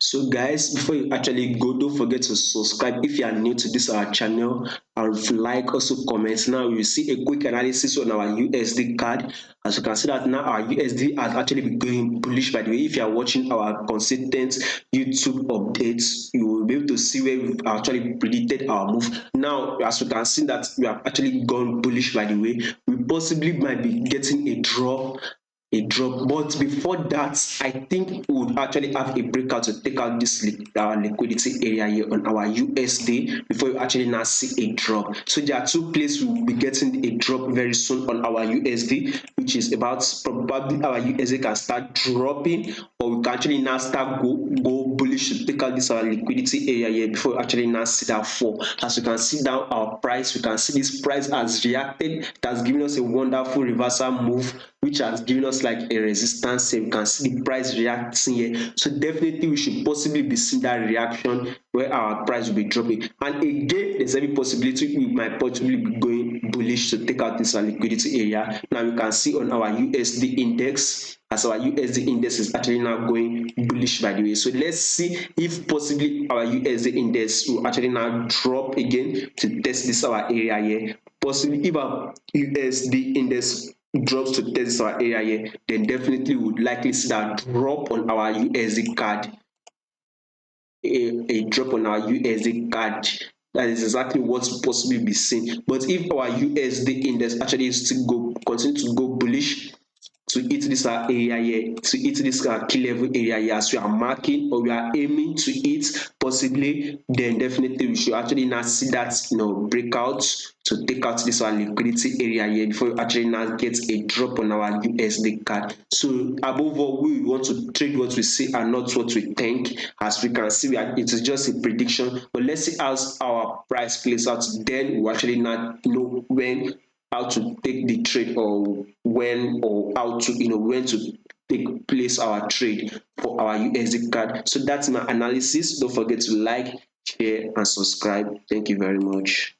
So guys, before you actually go, don't forget to subscribe if you are new to this our channel, and like, also comment. Now you will see a quick analysis on our USD card. As you can see that now our USD has actually been going bullish. By the way, if you are watching our consistent YouTube updates, you will be able to see where we've actually predicted our move. Now, as you can see that we have actually gone bullish. By the way, we possibly might be getting a drop. But before that, I think we would actually have a breakout to take out this liquidity area here on our USD before you actually now see a drop. So there are two places we will be getting a drop very soon on our USD, which is about probably our USD can start dropping, or we can actually now start go bullish to take out this our liquidity area here before we actually now see that fall. As you can see down our price, we can see this price has reacted. It has given us a wonderful reversal move, which has given us like a resistance here. You can see the price reacting here, so definitely we should possibly be seeing that reaction where our price will be dropping. And again, there's every possibility we might possibly be going bullish to take out this liquidity area. Now you can see on our USD index, as our USD index is actually now going bullish, by the way. So let's see if possibly our USD index will actually now drop again to test this our area here. Possibly if our USD index drops to test our area here, then definitely we would likely see that drop on our USD card, a drop on our USD card. That is exactly what's possibly be seen. But if our USD index actually still continue to go bullish to hit this area here, to hit this key level area here, as we are marking or we are aiming to hit possibly, then definitely we should actually now see that breakout to take out this our liquidity area here before we actually now get a drop on our USD card. So above all, we want to trade what we see and not what we think. As we can see, it is just a prediction, but let's see how our price plays out. Then we actually not know when how to take the trade, or when, or how to when to take place our trade for our USD card. So that's my analysis. Don't forget to like, share and subscribe. Thank you very much.